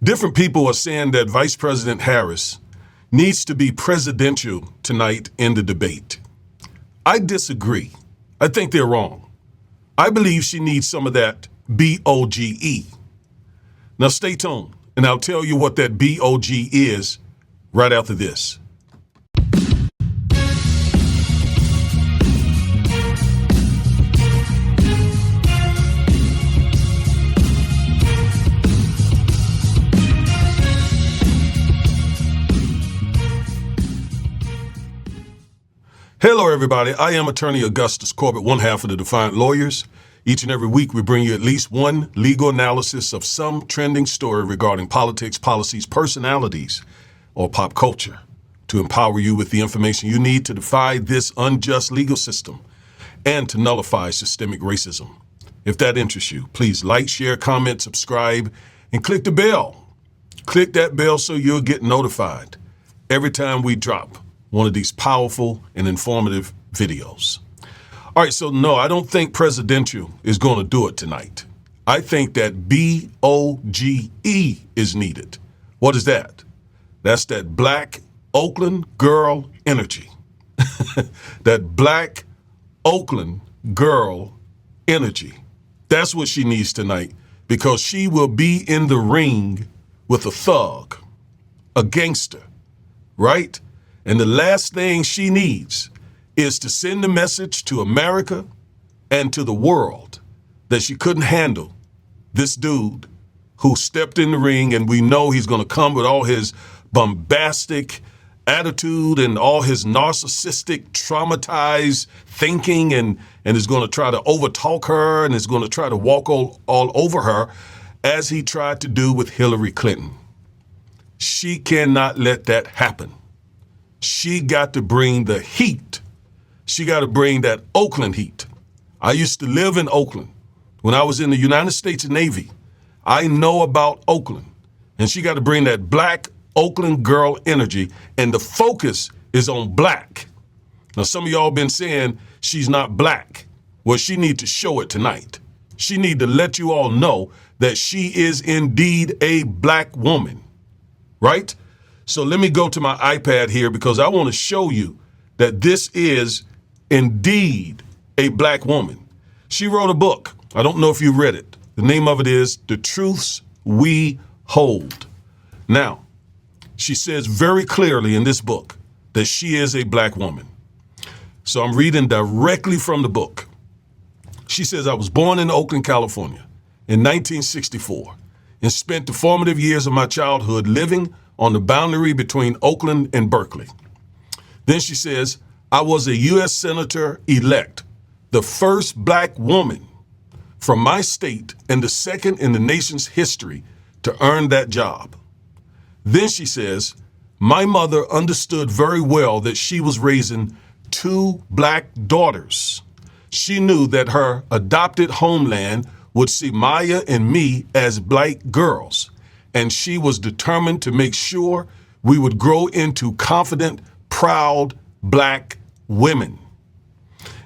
Different people are saying that Vice President Harris needs to be presidential tonight in the debate. I disagree. I think they're wrong. I believe she needs some of that BOGE. Now stay tuned, and I'll tell you what that BOG is right after this. Hello, everybody. I am attorney Augustus Corbett, one half of the Defiant Lawyers. Each and every week, we bring you at least one legal analysis of some trending story regarding politics, policies, personalities, or pop culture to empower you with the information you need to defy this unjust legal system and to nullify systemic racism. If that interests you, please like, share, comment, subscribe, and click the bell. Click that bell so you'll get notified every time we drop one of these powerful and informative videos. All right, so no, I don't think presidential is going to do it tonight. I think that BOGE is needed. What is that? That's that Black Oakland girl energy. That Black Oakland girl energy. That's what she needs tonight, because she will be in the ring with a thug, a gangster, right? And the last thing she needs is to send a message to America and to the world that she couldn't handle this dude who stepped in the ring, and we know he's going to come with all his bombastic attitude and all his narcissistic, traumatized thinking, and is going to try to overtalk her and is going to try to walk all over her as he tried to do with Hillary Clinton. She cannot let that happen. She got to bring the heat. She got to bring that Oakland heat. I used to live in Oakland when I was in the United States Navy. I know about Oakland. And she got to bring that Black Oakland girl energy. And the focus is on black. Now, some of y'all been saying she's not black. Well, she need to show it tonight. She need to let you all know that she is indeed a black woman, right? So let me go to my iPad here, because I want to show you that this is indeed a black woman. She wrote a book. I don't know if you read it. The name of it is The Truths We Hold. Now, she says very clearly in this book that she is a black woman. So I'm reading directly from the book. She says, I was born in Oakland, California in 1964 and spent the formative years of my childhood living on the boundary between Oakland and Berkeley. Then she says, I was a U.S. Senator-elect, the first black woman from my state and the second in the nation's history to earn that job. Then she says, my mother understood very well that she was raising two black daughters. She knew that her adopted homeland would see Maya and me as black girls, and she was determined to make sure we would grow into confident, proud black women.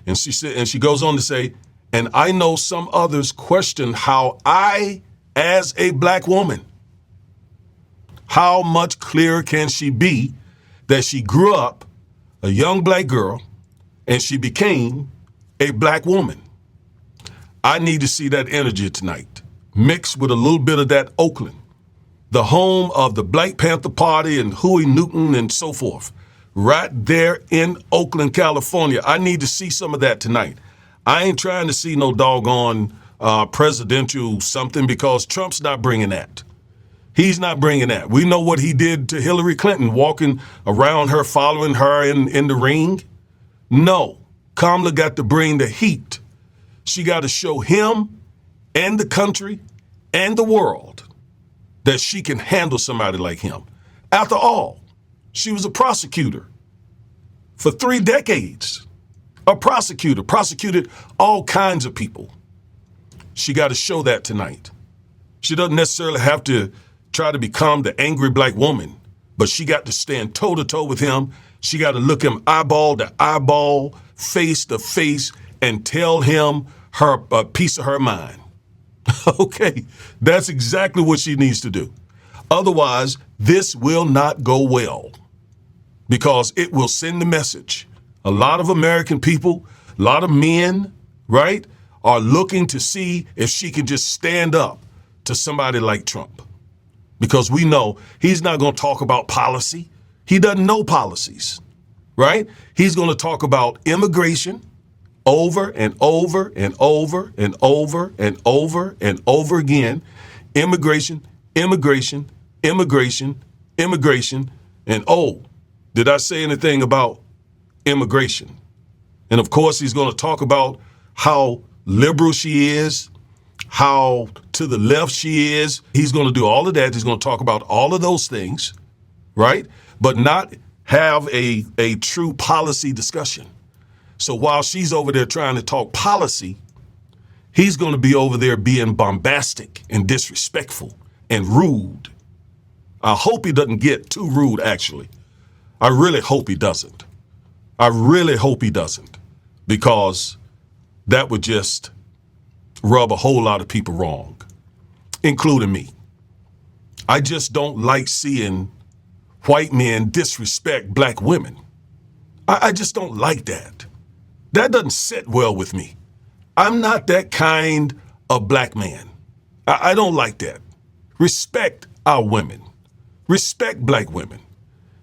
And she said, and she goes on to say, and I know some others question how I, as a black woman, how much clearer can she be that she grew up a young black girl and she became a black woman? I need to see that energy tonight, mixed with a little bit of that Oakland, the home of the Black Panther Party and Huey Newton and so forth, right there in Oakland, California. I need to see some of that tonight. I ain't trying to see no doggone presidential something, because Trump's not bringing that. He's not bringing that. We know what he did to Hillary Clinton, walking around her, following her in the ring. No, Kamala got to bring the heat. She got to show him and the country and the world that she can handle somebody like him. After all, she was a prosecutor for 3 decades. A prosecutor, prosecuted all kinds of people. She got to show that tonight. She doesn't necessarily have to try to become the angry black woman, but she got to stand toe to toe with him. She got to look him eyeball to eyeball, face to face, and tell him a piece of her mind. Okay, that's exactly what she needs to do. Otherwise, this will not go well because it will send the message. A lot of American people, a lot of men, right, are looking to see if she can just stand up to somebody like Trump. Because we know he's not going to talk about policy. He doesn't know policies, right? He's going to talk about immigration over and over and over and over and over and over again. Immigration, immigration, immigration, immigration. And oh, did I say anything about immigration? And of course, he's going to talk about how liberal she is, how to the left she is. He's going to do all of that. He's going to talk about all of those things, right? But not have a true policy discussion. So while she's over there trying to talk policy, he's going to be over there being bombastic and disrespectful and rude. I hope he doesn't get too rude, actually. I really hope he doesn't. I really hope he doesn't, because that would just rub a whole lot of people wrong, including me. I just don't like seeing white men disrespect black women. I just don't like that. That doesn't sit well with me. I'm not that kind of black man. I don't like that. Respect our women. Respect black women.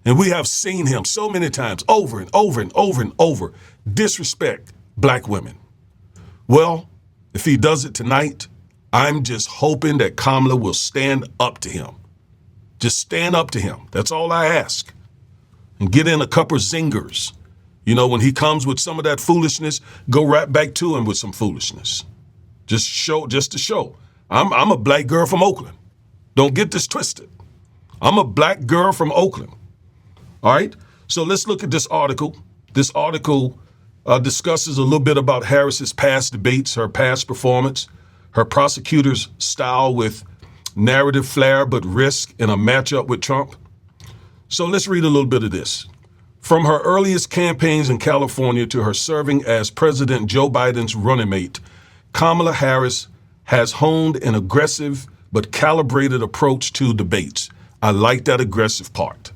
And we have seen him so many times over and over and over and over disrespect black women. Well, if he does it tonight, I'm just hoping that Kamala will stand up to him. Just stand up to him. That's all I ask. And get in a couple of zingers. You know, when he comes with some of that foolishness, go right back to him with some foolishness. Just to show. I'm a black girl from Oakland. Don't get this twisted. I'm a black girl from Oakland. All right? So let's look at this article. This article discusses a little bit about Harris's past debates, her past performance, her prosecutor's style with narrative flair but risk in a matchup with Trump. So let's read a little bit of this. From her earliest campaigns in California to her serving as President Joe Biden's running mate, Kamala Harris has honed an aggressive but calibrated approach to debates. I like that aggressive part.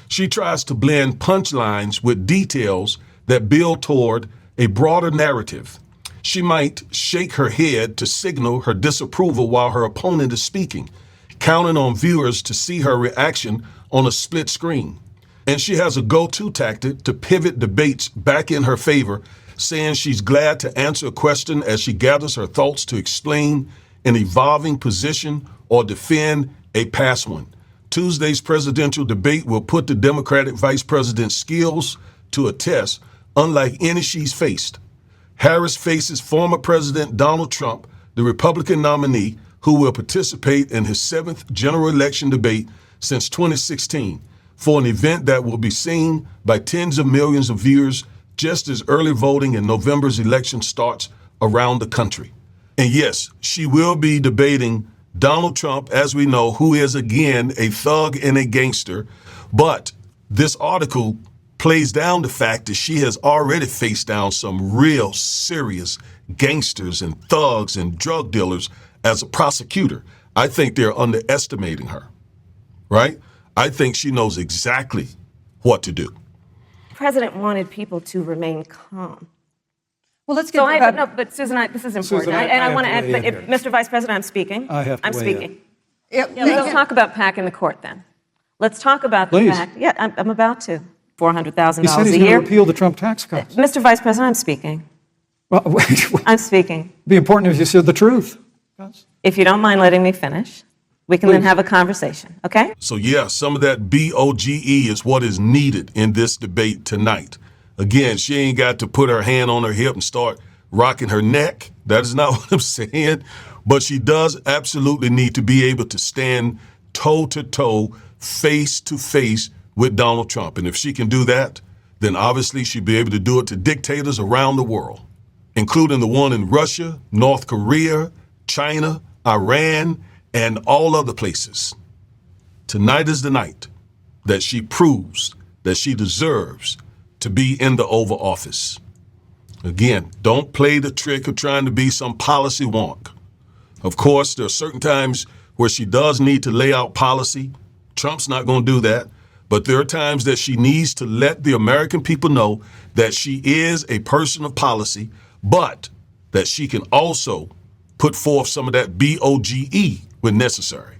She tries to blend punchlines with details that build toward a broader narrative. She might shake her head to signal her disapproval while her opponent is speaking, counting on viewers to see her reaction on a split screen. And she has a go-to tactic to pivot debates back in her favor, saying she's glad to answer a question as she gathers her thoughts to explain an evolving position or defend a past one. Tuesday's presidential debate will put the Democratic vice president's skills to a test unlike any she's faced. Harris faces former President Donald Trump, the Republican nominee, who will participate in his 7th general election debate since 2016 for an event that will be seen by tens of millions of viewers just as early voting in November's election starts around the country. And yes, she will be debating Donald Trump, as we know, who is again a thug and a gangster. But this article plays down the fact that she has already faced down some real serious gangsters and thugs and drug dealers as a prosecutor. I think they're underestimating her, right? I think she knows exactly what to do. The president wanted people to remain calm. Well, let's get So to no, but Susan, this is important. Susan, I want to have add, to but weigh if, in Mr. Vice President, I'm speaking. I have to I'm weigh speaking. in. Yeah, let's talk about packing the court then. Let's talk about the Please. fact. Yeah, I'm about to. $400,000 He said he's a going to year. repeal the Trump tax cuts. Mr. Vice President, I'm speaking. Well, wait, I'm speaking. it'd be important if you said the truth. If you don't mind letting me finish, we can then Please. have a conversation, okay? So yeah, some of that BOGE is what is needed in this debate tonight. Again, she ain't got to put her hand on her hip and start rocking her neck. That is not what I'm saying. But she does absolutely need to be able to stand toe to toe, face to face with Donald Trump. And if she can do that, then obviously she'll be able to do it to dictators around the world, including the one in Russia, North Korea, China, Iran, and all other places. Tonight is the night that she proves that she deserves to be in the Oval Office. Again, don't play the trick of trying to be some policy wonk. Of course, there are certain times where she does need to lay out policy. Trump's not going to do that. But there are times that she needs to let the American people know that she is a person of policy, but that she can also put forth some of that BOGE when necessary.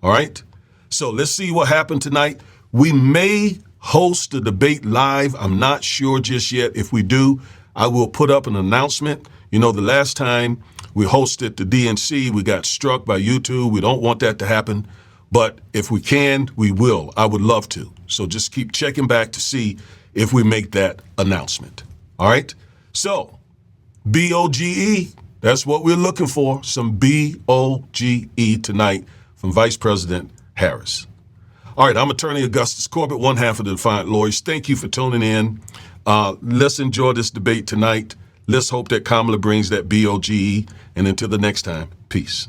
All right? So let's see what happened tonight. We may host the debate live. I'm not sure just yet. If we do, I will put up an announcement. You know, the last time we hosted the DNC, we got struck by YouTube. We don't want that to happen. But if we can, we will. I would love to. So just keep checking back to see if we make that announcement. All right? So, BOGE, that's what we're looking for. Some BOGE tonight from Vice President Harris. All right, I'm Attorney Augustus Corbett, one half of the Defiant Lawyers. Thank you for tuning in. Let's enjoy this debate tonight. Let's hope that Kamala brings that BOGE. And until the next time, peace.